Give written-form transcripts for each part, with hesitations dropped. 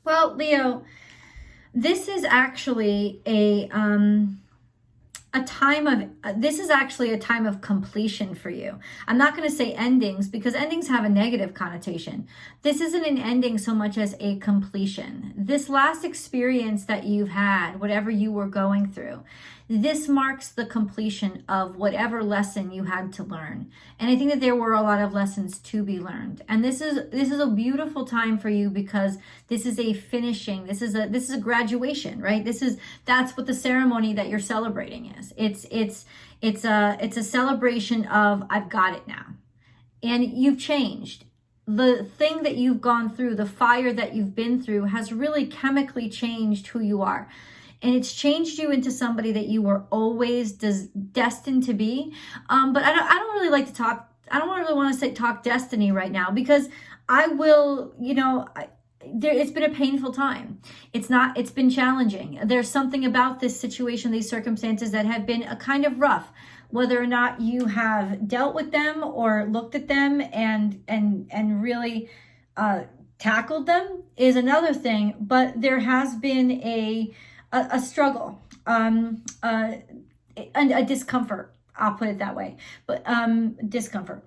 Well, Leo, this is actually a time of this is actually a time of completion for you. I'm not going to say endings because endings have a negative connotation. This isn't an ending so much as a completion. This last experience that you've had, whatever you were going through, this marks the completion of whatever lesson you had to learn. And I think that there were a lot of lessons to be learned. And this is a beautiful time for you because this is a finishing. This is a graduation, right? That's what the ceremony that you're celebrating is. It's a celebration of I've got it now. And you've changed. The thing that you've gone through, the fire that you've been through has really chemically changed who you are. And it's changed you into somebody that you were always destined to be. But I don't really like to talk. I don't really want to say talk destiny right now because I will, it's been a painful time. It's been challenging. There's something about this situation, these circumstances that have been a kind of rough. Whether or not you have dealt with them or looked at them and really tackled them is another thing. But there has been a struggle, a discomfort. I'll put it that way. But discomfort.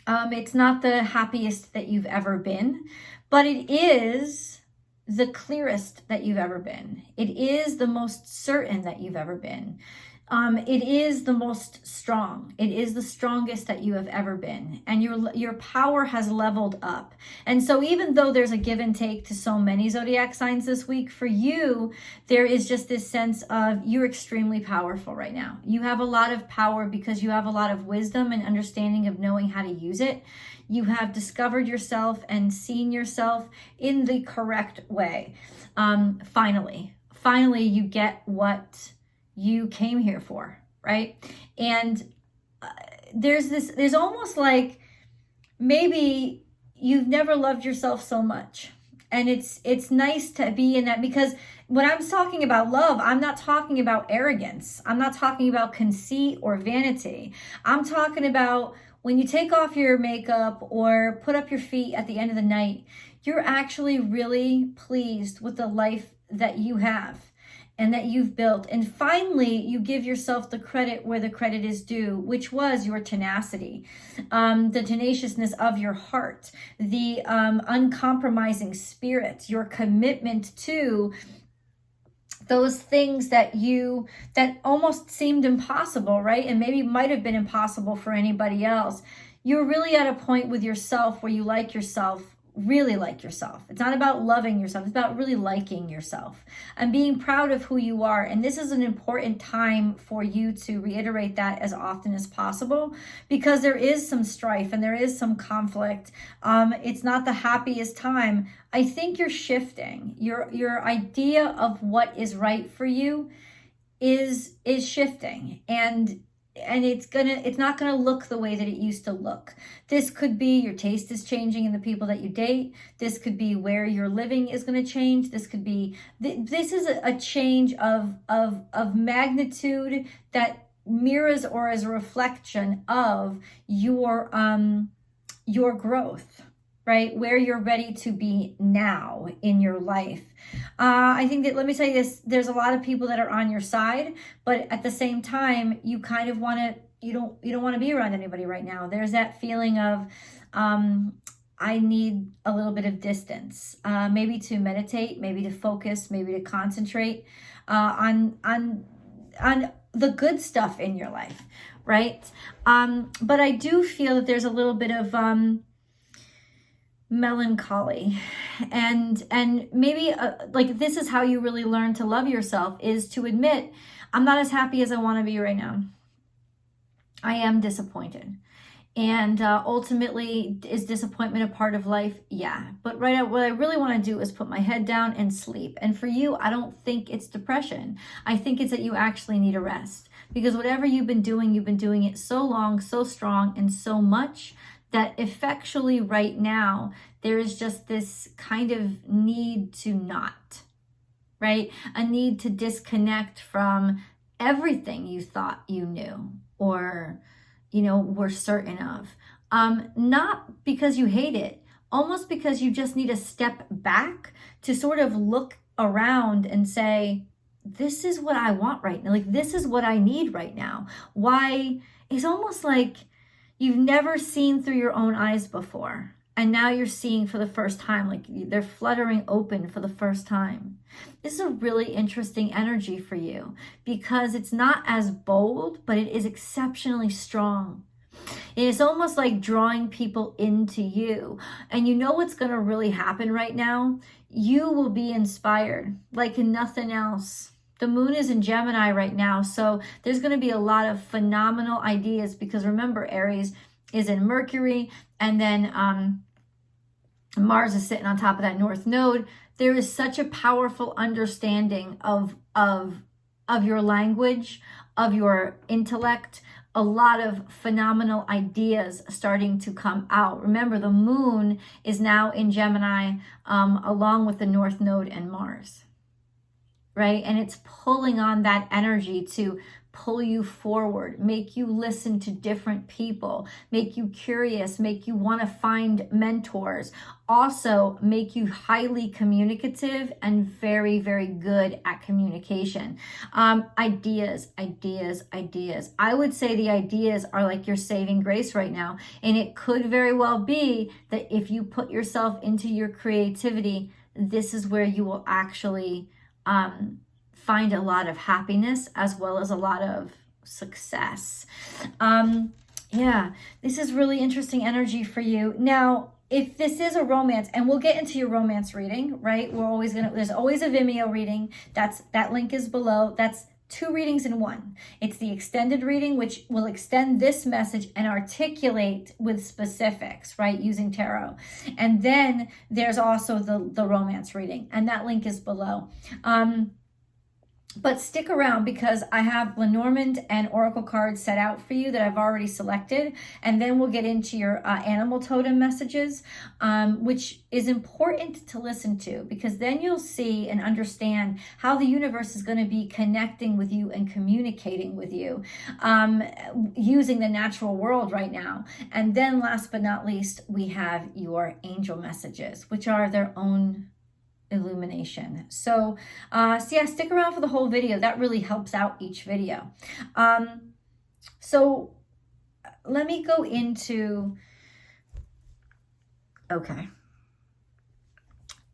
It's not the happiest that you've ever been, but it is the clearest that you've ever been. It is the most certain that you've ever been. It is the most strong. It is the strongest that you have ever been. And your power has leveled up. And so even though there's a give and take to so many zodiac signs this week, for you, there is just this sense of you're extremely powerful right now. You have a lot of power because you have a lot of wisdom and understanding of knowing how to use it. You have discovered yourself and seen yourself in the correct way. Finally, you get what you came here for, right? And there's almost like maybe you've never loved yourself so much. And it's nice to be in that, because when I'm talking about love, I'm not talking about arrogance. I'm not talking about conceit or vanity. I'm talking about when you take off your makeup or put up your feet at the end of the night, you're actually really pleased with the life that you have and that you've built. And finally, you give yourself the credit where the credit is due, which was your tenacity, the tenaciousness of your heart, the uncompromising spirit, your commitment to those things that almost seemed impossible, right? And maybe might have been impossible for anybody else. You're really at a point with yourself where you like yourself, really like yourself. It's not about loving yourself. It's about really liking yourself and being proud of who you are. And this is an important time for you to reiterate that as often as possible, because there is some strife and there is some conflict. It's not the happiest time. I think you're shifting. Your idea of what is right for you is shifting, and it's not gonna look the way that it used to look. This could be your taste is changing in the people that you date. This could be where you're living is gonna change. This could be this is a change of magnitude that mirrors or is a reflection of your growth, right? Where you're ready to be now in your life. I think that, let me tell you this, there's a lot of people that are on your side, but at the same time, you kind of want to, you don't want to be around anybody right now. There's that feeling of, I need a little bit of distance, maybe to meditate, maybe to focus, maybe to concentrate on the good stuff in your life, right? But I do feel that there's a little bit of melancholy, and maybe like this is how you really learn to love yourself, is to admit, I'm not as happy as I want to be right now. I am disappointed. And ultimately, is disappointment a part of life? Yeah. But right now, what I really want to do is put my head down and sleep. And for you, I don't think it's depression. I think it's that you actually need a rest. Because whatever you've been doing it so long, so strong, and so much that effectually right now, there is just this kind of need to not, right? A need to disconnect from everything you thought you knew or, were certain of. Not because you hate it, almost because you just need to step back to sort of look around and say, this is what I want right now. Like, this is what I need right now. Why? It's almost like you've never seen through your own eyes before. And now you're seeing for the first time, like they're fluttering open for the first time. This is a really interesting energy for you because it's not as bold, but it is exceptionally strong. It is almost like drawing people into you. And you know what's going to really happen right now? You will be inspired like nothing else. The moon is in Gemini right now, so there's going to be a lot of phenomenal ideas because remember, Aries is in Mercury, and then Mars is sitting on top of that North Node. There is such a powerful understanding of your language, of your intellect, a lot of phenomenal ideas starting to come out. Remember, the moon is now in Gemini along with the North Node and Mars, right? And it's pulling on that energy to pull you forward, make you listen to different people, make you curious, make you want to find mentors, also make you highly communicative and very, very good at communication. Ideas. I would say the ideas are like your saving grace right now. And it could very well be that if you put yourself into your creativity, this is where you will actually find a lot of happiness as well as a lot of success. Yeah, this is really interesting energy for you. Now, if this is a romance, and we'll get into your romance reading, right? There's always a Vimeo reading. That link is below. That's 2 readings in 1. It's the extended reading, which will extend this message and articulate with specifics, right? Using tarot. And then there's also the romance reading, and that link is below. But stick around because I have Lenormand and Oracle cards set out for you that I've already selected. And then we'll get into your animal totem messages, which is important to listen to because then you'll see and understand how the universe is going to be connecting with you and communicating with you using the natural world right now. And then last but not least, we have your angel messages, which are their own illumination. So yeah, stick around for the whole video. That really helps out each video. So let me go into, okay.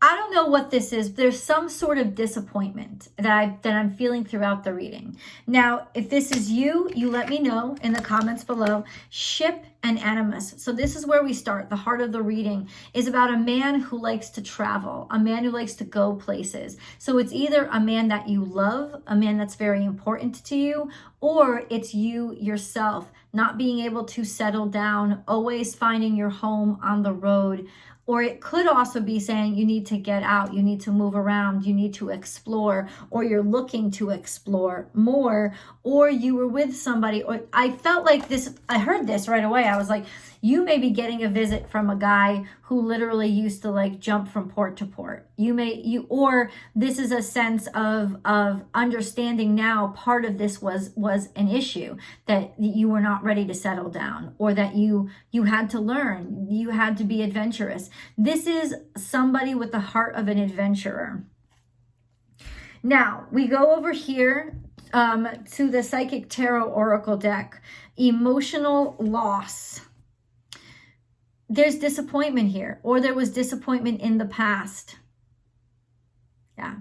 I don't know what this is. There's some sort of disappointment that I'm feeling throughout the reading. Now, if this is you, you let me know in the comments below. Ship and animus. So this is where we start. The heart of the reading is about a man who likes to travel, a man who likes to go places. So it's either a man that you love, a man that's very important to you, or it's you yourself not being able to settle down, always finding your home on the road. Or it could also be saying you need to get out, you need to move around, you need to explore, or you're looking to explore more, or you were with somebody, or I felt like this, I heard this right away. I was like, you may be getting a visit from a guy who literally used to like jump from port to port. Or this is a sense of understanding now part of this was an issue that you were not ready to settle down, or that you had to learn, you had to be adventurous. This is somebody with the heart of an adventurer. Now we go over here to the Psychic Tarot Oracle deck. Emotional loss. There's disappointment here, or there was disappointment in the past. Yeah.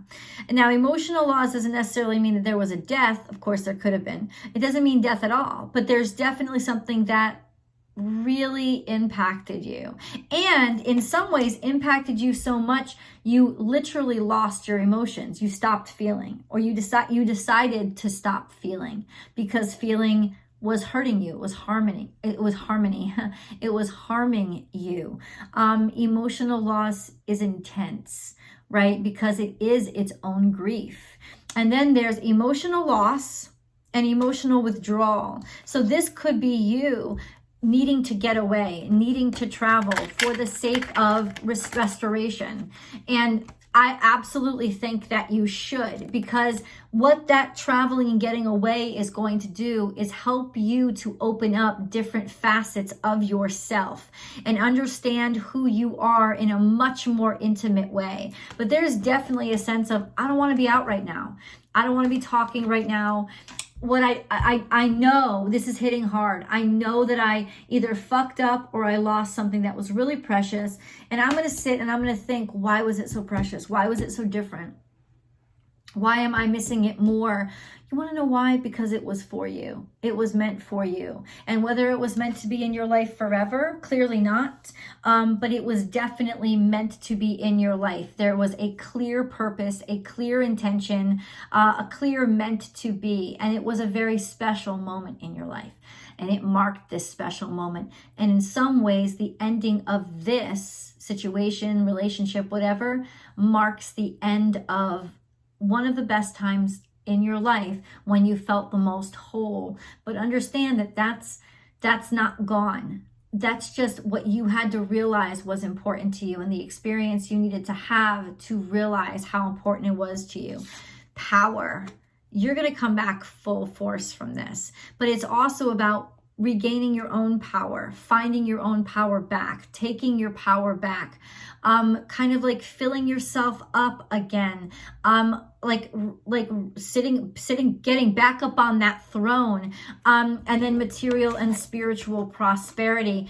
And now emotional loss doesn't necessarily mean that there was a death. Of course, there could have been. It doesn't mean death at all, but there's definitely something that really impacted you, and in some ways impacted you so much you literally lost your emotions. You stopped feeling, or you decided to stop feeling because feeling was hurting you. It was harmony. It was harming you. Emotional loss is intense, right? Because it is its own grief. And then there's emotional loss and emotional withdrawal. So this could be you needing to get away, needing to travel for the sake of restoration. And I absolutely think that you should, because what that traveling and getting away is going to do is help you to open up different facets of yourself and understand who you are in a much more intimate way. But there's definitely a sense of, I don't want to be out right now. I don't want to be talking right now. What I know, this is hitting hard. I know that I either fucked up or I lost something that was really precious. And I'm going to sit and I'm going to think, why was it so precious? Why was it so different? Why am I missing it more? You want to know why? Because it was for you. It was meant for you. And whether it was meant to be in your life forever, clearly not. But it was definitely meant to be in your life. There was a clear purpose, a clear intention, a clear meant to be. And it was a very special moment in your life. And it marked this special moment. And in some ways, the ending of this situation, relationship, whatever, marks the end of one of the best times in your life when you felt the most whole. But understand that that's not gone. That's just what you had to realize was important to you and the experience you needed to have to realize how important it was to you. Power. You're going to come back full force from this. But it's also about regaining your own power, finding your own power back, taking your power back, kind of like filling yourself up again, like sitting, getting back up on that throne, and then material and spiritual prosperity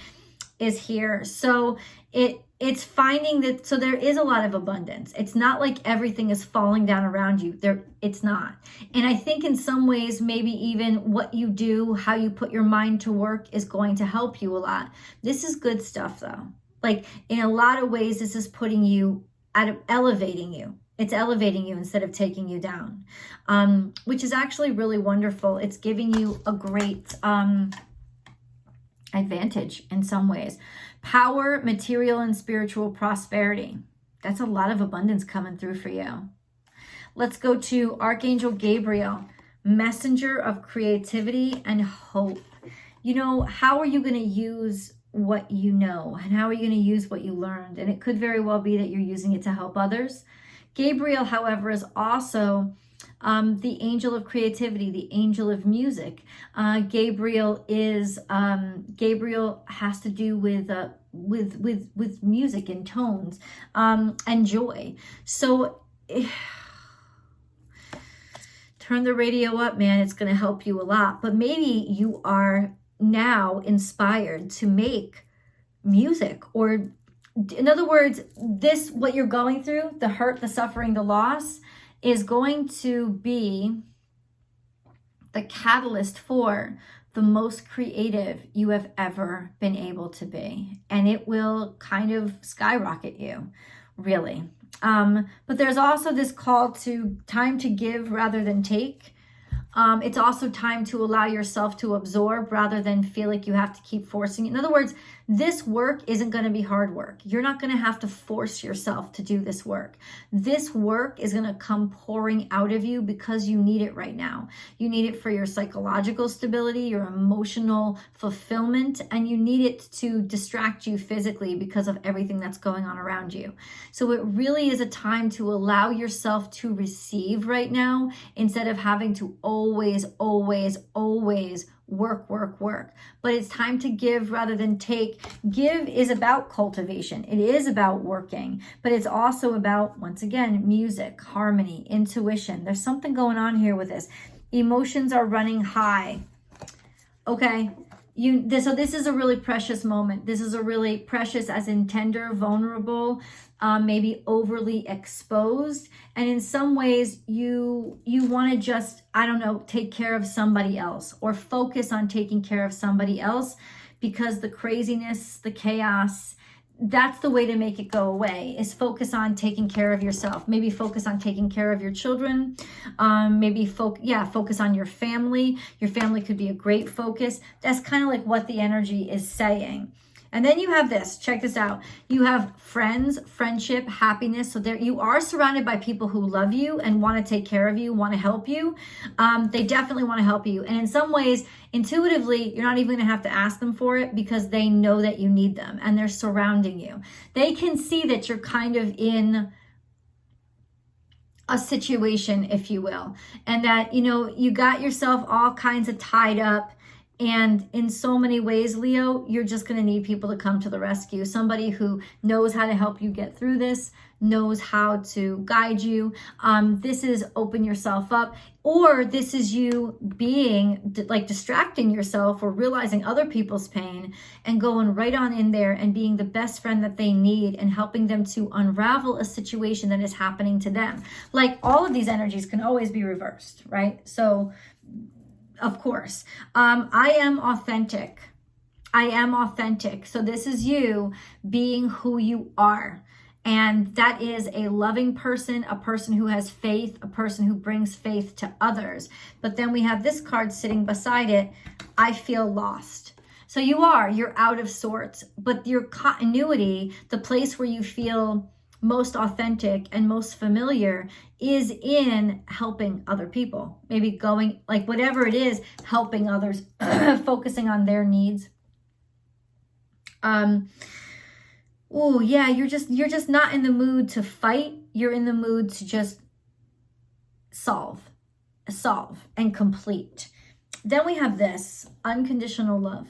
is here. So it's finding that, so there is a lot of abundance. It's not like everything is falling down around you. It's not. And I think in some ways, maybe even what you do, how you put your mind to work is going to help you a lot. This is good stuff though. Like in a lot of ways, this is putting you elevating you. It's elevating you instead of taking you down, which is actually really wonderful. It's giving you a great advantage in some ways. Power, material, and spiritual prosperity. That's a lot of abundance coming through for you. Let's go to Archangel Gabriel, messenger of creativity and hope. You know, how are you going to use what you know? And how are you going to use what you learned? And it could very well be that you're using it to help others. Gabriel, however, is also the angel of creativity, the angel of music. Gabriel has to do with music and tones, and joy. So turn the radio up, man. It's going to help you a lot. But maybe you are now inspired to make music, or in other words, what you're going through, the hurt, the suffering, the loss, is going to be the catalyst for the most creative you have ever been able to be. And it will kind of skyrocket you, really. But there's also this call to time to give rather than take. It's also time to allow yourself to absorb rather than feel like you have to keep forcing it. In other words, this work isn't going to be hard work. You're not going to have to force yourself to do this work. This work is going to come pouring out of you because you need it right now. You need it for your psychological stability, your emotional fulfillment, and you need it to distract you physically because of everything that's going on around you. So it really is a time to allow yourself to receive right now instead of having to always work. But it's time to give rather than take. Give is about cultivation. It is about working, but it's also about, once again, music, harmony, intuition. There's something going on here with this. Emotions are running high. Okay. So this is a really precious moment. This is a really precious, as in tender, vulnerable, maybe overly exposed. And in some ways you want to just, I don't know, take care of somebody else or focus on taking care of somebody else because the craziness, the chaos, that's the way to make it go away, is focus on taking care of yourself. Maybe focus on taking care of your children. Maybe focus on your family. Your family could be a great focus. That's kind of like what the energy is saying. And then you have this, check this out. You have friends, friendship, happiness. So there you are surrounded by people who love you and want to take care of you, want to help you. They definitely want to help you. And in some ways, intuitively, you're not even going to have to ask them for it because they know that you need them and they're surrounding you. They can see that you're kind of in a situation, if you will, and that, you know, you got yourself all kinds of tied up. And in so many ways, Leo, you're just going to need people to come to the rescue. Somebody who knows how to help you get through this, knows how to guide you. This is open yourself up, or this is you being like distracting yourself or realizing other people's pain and going right on in there and being the best friend that they need and helping them to unravel a situation that is happening to them. Like, all of these energies can always be reversed, right? So, of course, I am authentic. I am authentic. So this is you being who you are. And that is a loving person, a person who has faith, a person who brings faith to others. But then we have this card sitting beside it. I feel lost. So you're out of sorts, but your continuity, the place where you feel most authentic and most familiar, is in helping other people. Maybe going, like, whatever it is, helping others, focusing on their needs. Oh yeah, you're just not in the mood to fight. You're in the mood to just solve and complete. Then we have this, unconditional love.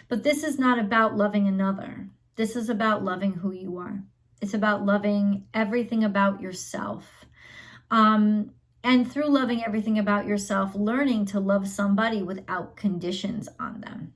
But this is not about loving another. This is about loving who you are. It's about loving everything about yourself. And through loving everything about yourself, learning to love somebody without conditions on them,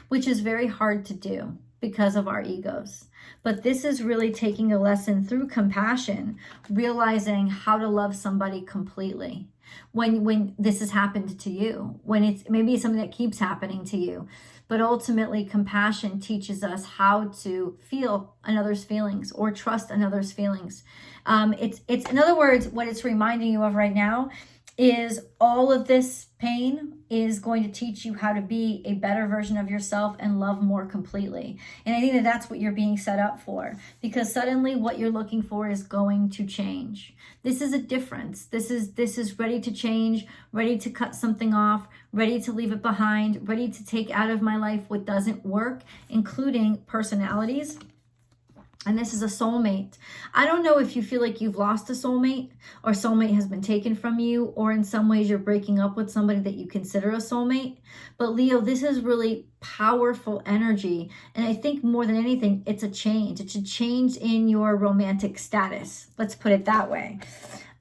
which is very hard to do because of our egos. But this is really taking a lesson through compassion, realizing how to love somebody completely. When this has happened to you, when it's maybe something that keeps happening to you. But ultimately, compassion teaches us how to feel another's feelings or trust another's feelings. It's in other words, what it's reminding you of right now is all of this pain is going to teach you how to be a better version of yourself and love more completely. And I think that that's what you're being set up for, because suddenly what you're looking for is going to change. This is a difference. This is ready to change, ready to cut something off, ready to leave it behind, ready to take out of my life what doesn't work, including personalities. And this is a soulmate. I don't know if you feel like you've lost a soulmate, or soulmate has been taken from you, or in some ways you're breaking up with somebody that you consider a soulmate. But Leo, this is really powerful energy. And I think more than anything, it's a change. It's a change in your romantic status. Let's put it that way.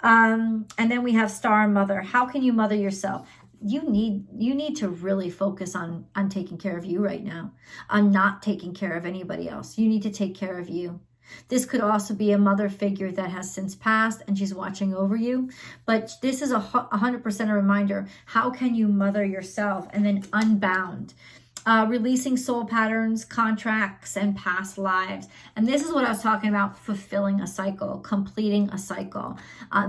And then we have Star Mother. How can you mother yourself? You need to really focus on taking care of you right now, on not taking care of anybody else. You need to take care of you. This could also be a mother figure that has since passed and she's watching over you. But this is 100% a reminder. How can you mother yourself? And then unbound. Releasing soul patterns, contracts, and past lives. And this is what I was talking about, fulfilling a cycle, completing a cycle.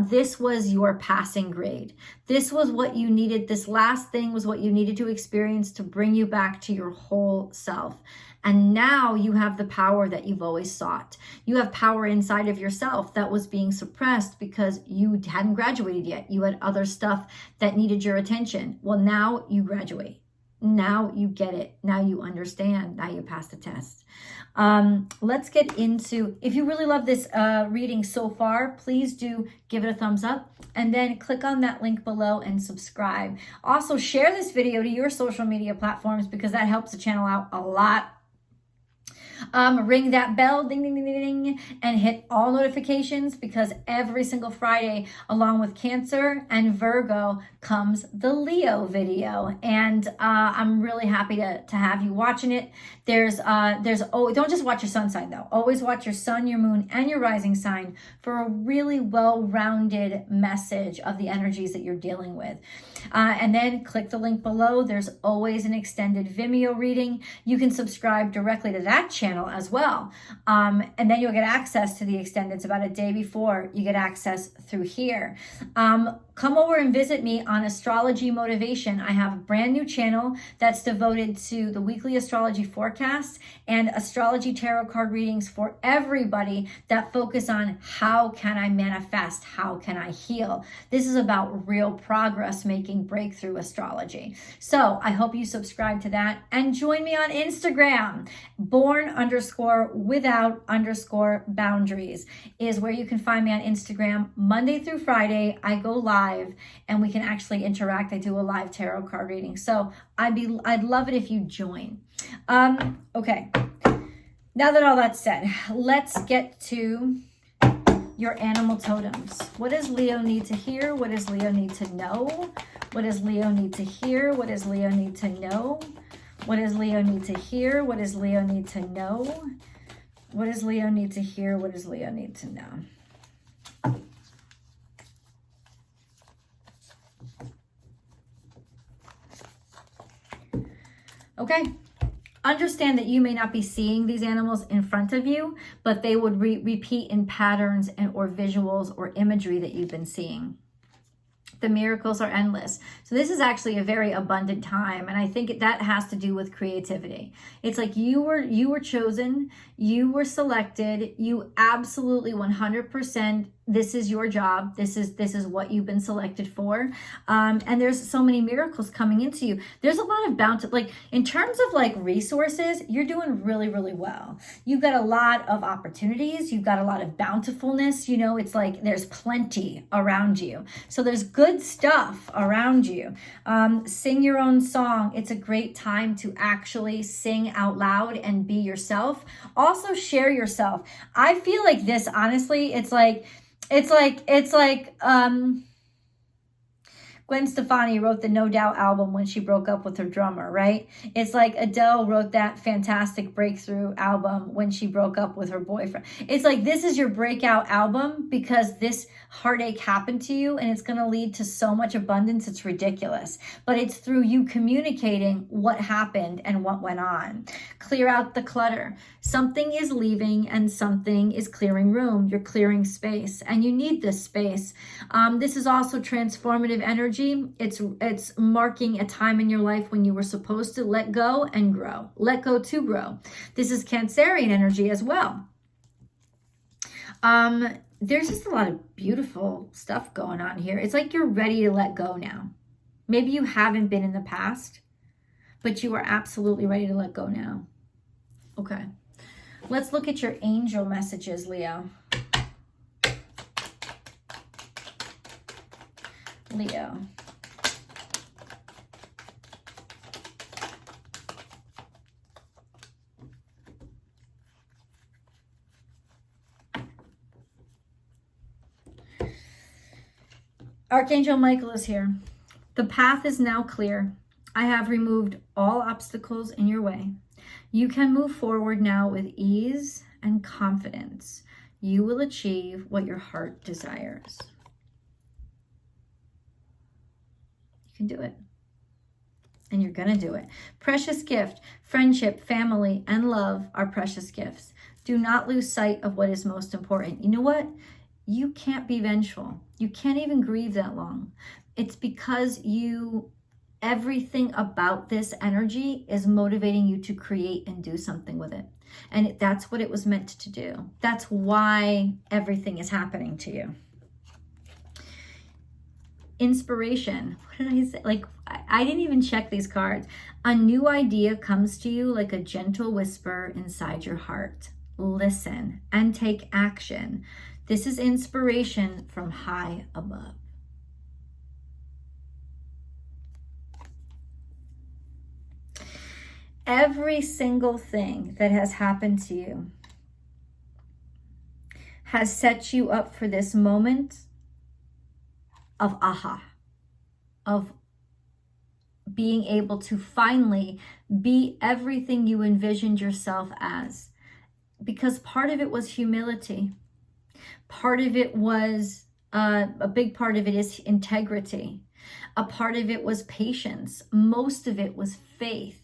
This was your passing grade. This was what you needed. This last thing was what you needed to experience to bring you back to your whole self. And now you have the power that you've always sought. You have power inside of yourself that was being suppressed because you hadn't graduated yet. You had other stuff that needed your attention. Well, now you graduate. Now you get it. Now you understand. Now you pass the test. Let's get into, if you really love this reading so far, please do give it a thumbs up and then click on that link below and subscribe. Also, share this video to your social media platforms because that helps the channel out a lot. Ring that bell, ding, ding, ding, ding, ding, and hit all notifications, because every single Friday, along with Cancer and Virgo, comes the Leo video. And I'm really happy to have you watching it. Don't just watch your sun sign though. Always watch your sun, your moon, and your rising sign for a really well-rounded message of the energies that you're dealing with. And then click the link below. There's always an extended Vimeo reading. You can subscribe directly to that channel as well. And then you'll get access to the extended. It's about a day before you get access through here. Come over and visit me on Astrology Motivation. I have a brand new channel that's devoted to the weekly astrology forecast and astrology tarot card readings for everybody that focus on how can I manifest, how can I heal. This is about real progress making breakthrough astrology. So I hope you subscribe to that and join me on Instagram, born _without_boundaries is where you can find me on Instagram. Monday through Friday, I go live and we can actually interact. I do a live tarot card reading. So I'd love it if you join. Okay. Now that all that's said, let's get to your animal totems. What does Leo need to hear? What does Leo need to know? What does Leo need to hear? What does Leo need to know? What does Leo need to hear? What does Leo need to know? What does Leo need to hear? What does Leo need to know? Okay. Understand that you may not be seeing these animals in front of you, but they would repeat in patterns and or visuals or imagery that you've been seeing. The miracles are endless. So this is actually a very abundant time. And I think that has to do with creativity. It's like you were chosen, you were selected, you absolutely 100%, this is your job. This is what you've been selected for. And there's so many miracles coming into you. There's a lot of bounty, like in terms of like resources, you're doing really, really well. You've got a lot of opportunities. You've got a lot of bountifulness. You know, it's like there's plenty around you. So there's good stuff around you. Sing your own song. It's a great time to actually sing out loud and be yourself. Also share yourself. I feel like this, honestly, it's like Gwen Stefani wrote the No Doubt album when she broke up with her drummer, right? It's like Adele wrote that fantastic breakthrough album when she broke up with her boyfriend. It's like this is your breakout album because this heartache happened to you and it's going to lead to so much abundance. It's ridiculous. But it's through you communicating what happened and what went on. Clear out the clutter. Something is leaving and something is clearing room. You're clearing space and you need this space. This is also transformative energy. It's marking a time in your life when you were supposed to let go and grow. Let go to grow. This is Cancerian energy as well. There's just a lot of beautiful stuff going on here. It's like you're ready to let go now. Maybe you haven't been in the past, but you are absolutely ready to let go now. Okay. Let's look at your angel messages, Leo. Leo. Archangel Michael is here. The path is now clear. I have removed all obstacles in your way. You can move forward now with ease and confidence. You will achieve what your heart desires. You can do it. And you're going to do it. Precious gift, friendship, family, and love are precious gifts. Do not lose sight of what is most important. You know what? You can't be vengeful. You can't even grieve that long. It's because everything about this energy is motivating you to create and do something with it. And that's what it was meant to do. That's why everything is happening to you. Inspiration. What did I say? Like, I didn't even check these cards. A new idea comes to you like a gentle whisper inside your heart. Listen and take action. This is inspiration from high above. Every single thing that has happened to you has set you up for this moment of aha, of being able to finally be everything you envisioned yourself as. Because part of it was humility. Part of it was, a big part of it is integrity. A part of it was patience. Most of it was faith.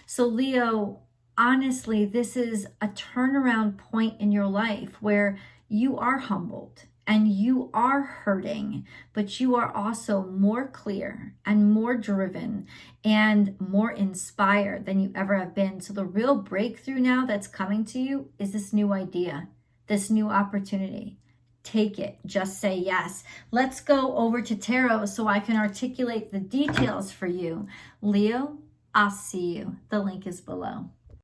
So Leo, honestly, this is a turnaround point in your life where you are humbled and you are hurting, but you are also more clear and more driven and more inspired than you ever have been. So the real breakthrough now that's coming to you is this new idea, this new opportunity. Take it. Just say yes. Let's go over to tarot so I can articulate the details for you. Leo, I'll see you. The link is below.